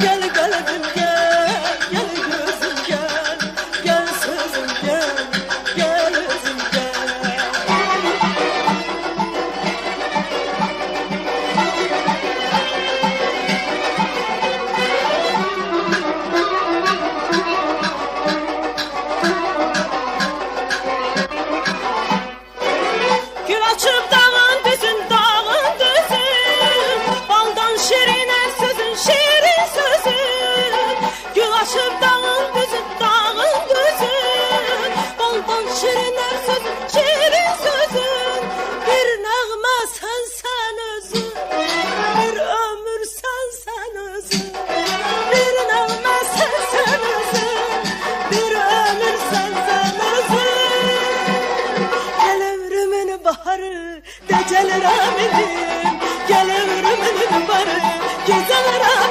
Gel kalbim gel, gel gözüm gel, gel sözüm gel, gel özüm gel. Gül açıp dağın düzün, dağın düzün, baldan şirin her sözün, şirin sözün. Gül açıp dağın düzün, dağın düzün, baldan şirin her sözün, şirin sözün. Bir nağma sen özün, bir ömür sen özün. Bir nağma sen özün, bir ömür sen özün. Gel ömrümün baharı, decel ramidim. Gel ömrümün baharı, güzel ramidim.